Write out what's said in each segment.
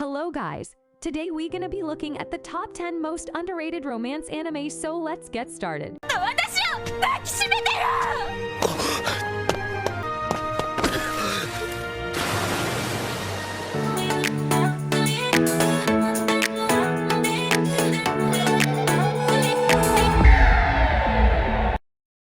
Hello guys! Today we're gonna be looking at the top 10 most underrated romance anime, so let's get started.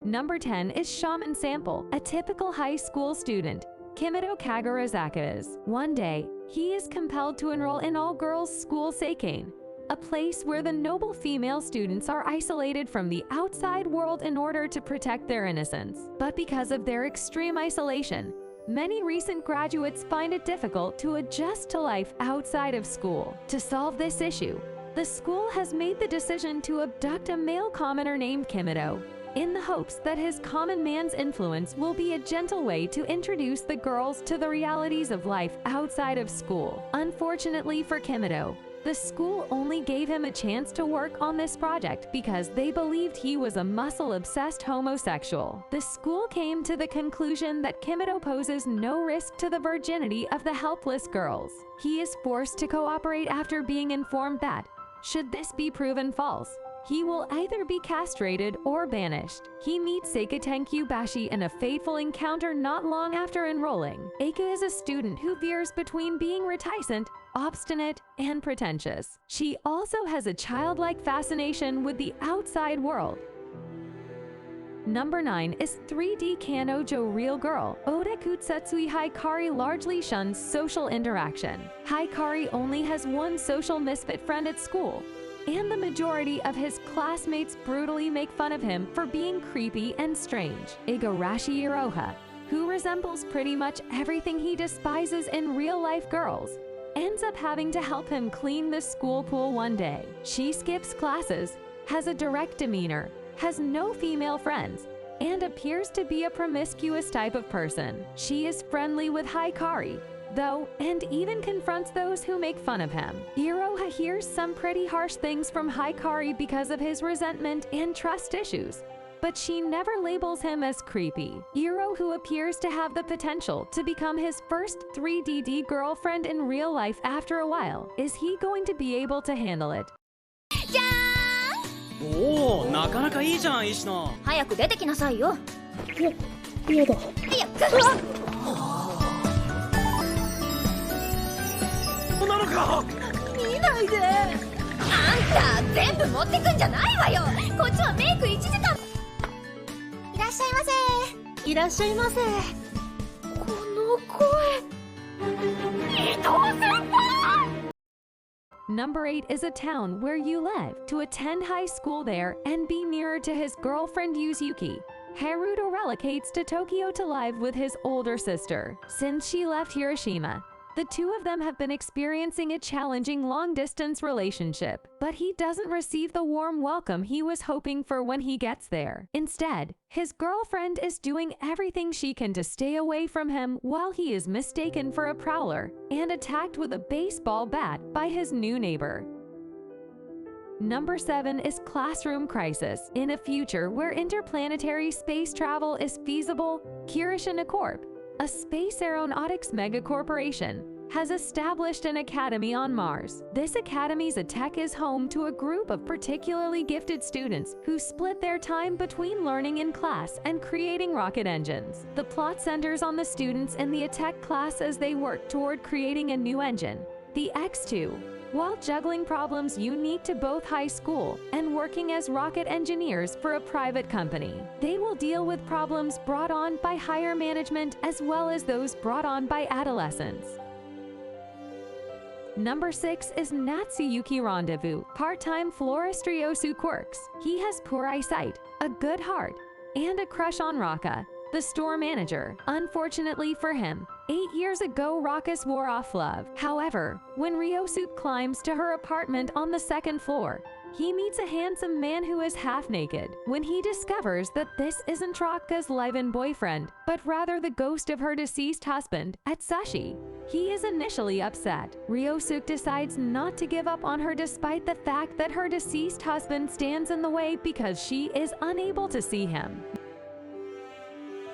Number 10 is Shaman Sample, a typical high school student. Kimito Kagurazaki's. One day, he is compelled to enroll in all-girls school Seikane, a place where the noble female students are isolated from the outside world in order to protect their innocence. But because of their extreme isolation, many recent graduates find it difficult to adjust to life outside of school. To solve this issue, the school has made the decision to abduct a male commoner named Kimito, in the hopes that his common man's influence will be a gentle way to introduce the girls to the realities of life outside of school. Unfortunately for Kimito, the school only gave him a chance to work on this project because they believed he was a muscle-obsessed homosexual. The school came to the conclusion that Kimito poses no risk to the virginity of the helpless girls. He is forced to cooperate after being informed that, should this be proven false, he will either be castrated or banished. He meets Seika Tenkyubashi in a fateful encounter not long after enrolling. Eika is a student who veers between being reticent, obstinate, and pretentious. She also has a childlike fascination with the outside world. Number 9 is 3D Kanojo Real Girl. Otaku Tsutsui Hikari largely shuns social interaction. Hikari only has one social misfit friend at school, and the majority of his classmates brutally make fun of him for being creepy and strange. Igarashi Iroha, who resembles pretty much everything he despises in real-life girls, ends up having to help him clean the school pool one day. She skips classes, has a direct demeanor, has no female friends, and appears to be a promiscuous type of person. She is friendly with Hikari, though, and even confronts those who make fun of him. Iroha hears some pretty harsh things from Hikari because of his resentment and trust issues, but she never labels him as creepy. Iro, who appears to have the potential to become his first 3DD girlfriend in real life after a while, is he going to be able to handle it? おお、なかなかいいじゃん、石野。早く出てきなさいよ。やだ。早く。なのか。見ないで。あんた全部持ってくんじゃないわよ。こっちはメイク1時間。いらっしゃいませ。いらっしゃいませ。この声。伊藤先輩。Number 8 is a town where you live. To attend high school there and be nearer to his girlfriend Yuzuki, Haruto relocates to Tokyo to live with his older sister. Since she left Hiroshima, the two of them have been experiencing a challenging long-distance relationship, but he doesn't receive the warm welcome he was hoping for when he gets there. Instead, his girlfriend is doing everything she can to stay away from him while he is mistaken for a prowler and attacked with a baseball bat by his new neighbor. Number 7 is Classroom Crisis. In a future where interplanetary space travel is feasible, Kirishina Corp, a space aeronautics megacorporation, has established an academy on Mars. This academy's tech is home to a group of particularly gifted students who split their time between learning in class and creating rocket engines. The plot centers on the students in the tech class as they work toward creating a new engine, the X2, while juggling problems unique to both high school and working as rocket engineers for a private company. They will deal with problems brought on by higher management as well as those brought on by adolescents. Number 6 is Natsuyuki Rendezvous, part-time florist Ryosu quirks. He has poor eyesight, a good heart, and a crush on Raka, the store manager. Unfortunately for him, 8 years ago Raka swore off love. However, when Ryosu climbs to her apartment on the second floor, he meets a handsome man who is half naked. When he discovers that this isn't Raka's live-in boyfriend, but rather the ghost of her deceased husband, Atsushi, he is initially upset. Ryosuke decides not to give up on her despite the fact that her deceased husband stands in the way because she is unable to see him.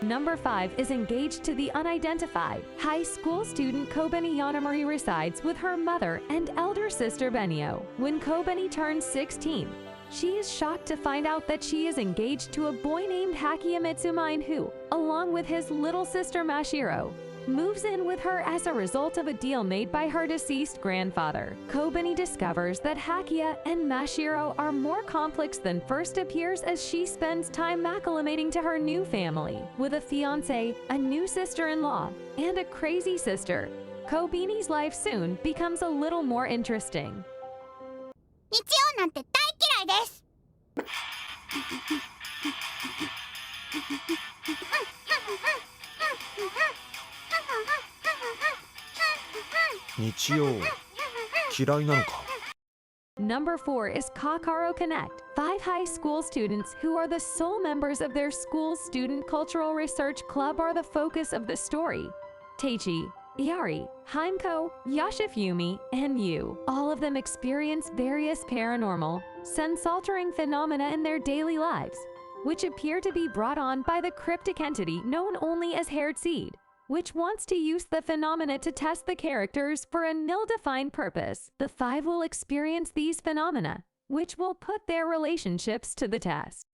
Number 5 is engaged to the unidentified. High school student Kobeni Yanamori resides with her mother and elder sister Benio. When Kobeni turns 16, she is shocked to find out that she is engaged to a boy named Hakia Mitsumine who, along with his little sister Mashiro, moves in with her as a result of a deal made by her deceased grandfather. Kobeni discovers that Hakia and Mashiro are more complex than first appears as she spends time acclimating to her new family. With a fiancé, a new sister-in-law, and a crazy sister, Kobeni's life soon becomes a little more interesting. 日曜なんて大嫌いです。日曜嫌いなのか。 Number 4 is Kakaro Connect. 5 high school students who are the sole members of their school's student cultural research club are the focus of the story. Teichi, Iari, Heimko, Yashifumi, and Yu. All of them experience various paranormal, sense-altering phenomena in their daily lives, which appear to be brought on by the cryptic entity known only as Haired Seed, which wants to use the phenomena to test the characters for a nil-defined purpose. The 5 will experience these phenomena, which will put their relationships to the test.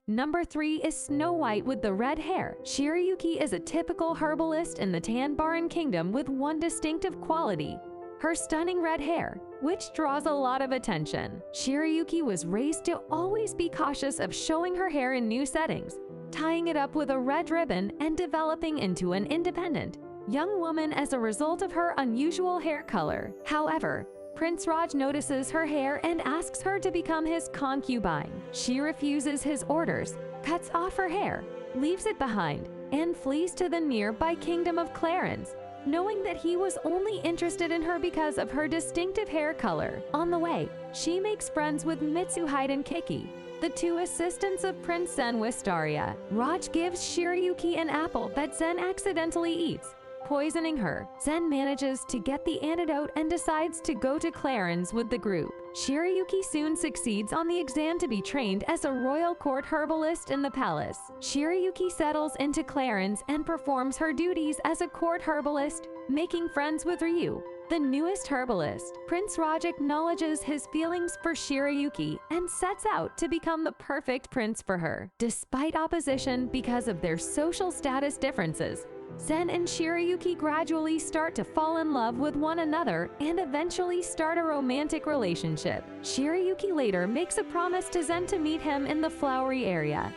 Number 3 is Snow White with the red hair. Shirayuki is a typical herbalist in the Tanbaran Kingdom with one distinctive quality: her stunning red hair, which draws a lot of attention. Shirayuki was raised to always be cautious of showing her hair in new settings, tying it up with a red ribbon and developing into an independent young woman as a result of her unusual hair color. However, Prince Raj notices her hair and asks her to become his concubine. She refuses his orders, cuts off her hair, leaves it behind, and flees to the nearby kingdom of Clarence, knowing that he was only interested in her because of her distinctive hair color. On the way, she makes friends with Mitsuhide and Kiki, the 2 assistants of Prince Zen Wistaria. Raj gives Shirayuki an apple that Zen accidentally eats, poisoning her. Zen manages to get the antidote and decides to go to Clarence with the group. Shirayuki soon succeeds on the exam to be trained as a royal court herbalist in the palace. Shirayuki settles into Clarence and performs her duties as a court herbalist, making friends with Ryu, the newest herbalist. Prince Raj acknowledges his feelings for Shirayuki and sets out to become the perfect prince for her. Despite opposition because of their social status differences, Zen and Shirayuki gradually start to fall in love with one another and eventually start a romantic relationship. Shirayuki later makes a promise to Zen to meet him in the flowery area.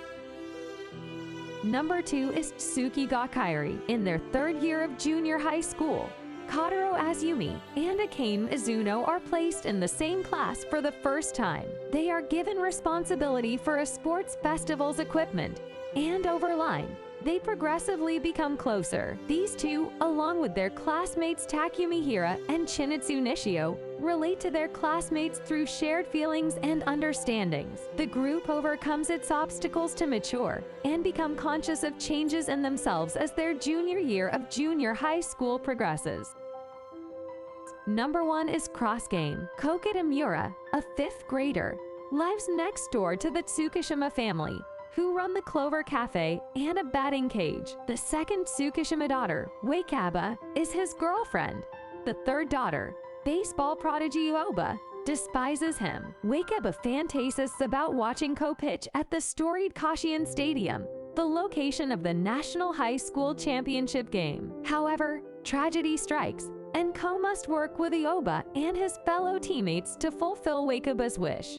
Number 2 is Tsuki ga Kairi. In their 3rd year of junior high school, Kotaro Azumi and Akane Izuno are placed in the same class for the first time. They are given responsibility for a sports festival's equipment, and over line, they progressively become closer. These 2, along with their classmates Takumi Hira and Chinitsu Nishio, relate to their classmates through shared feelings and understandings. The group overcomes its obstacles to mature and become conscious of changes in themselves as their junior year of junior high school progresses. Number 1 is Cross Game. Kokita Miura, a 5th grader, lives next door to the Tsukishima family, who run the Clover Cafe and a batting cage. The 2nd Tsukishima daughter, Wakaba, is his girlfriend. The 3rd daughter, baseball prodigy Uoba, despises him. Wakaba fantasizes about watching Ko pitch at the storied Kashian Stadium, the location of the National High School Championship game. However, tragedy strikes, and Ko must work with Uoba and his fellow teammates to fulfill Wakaba's wish.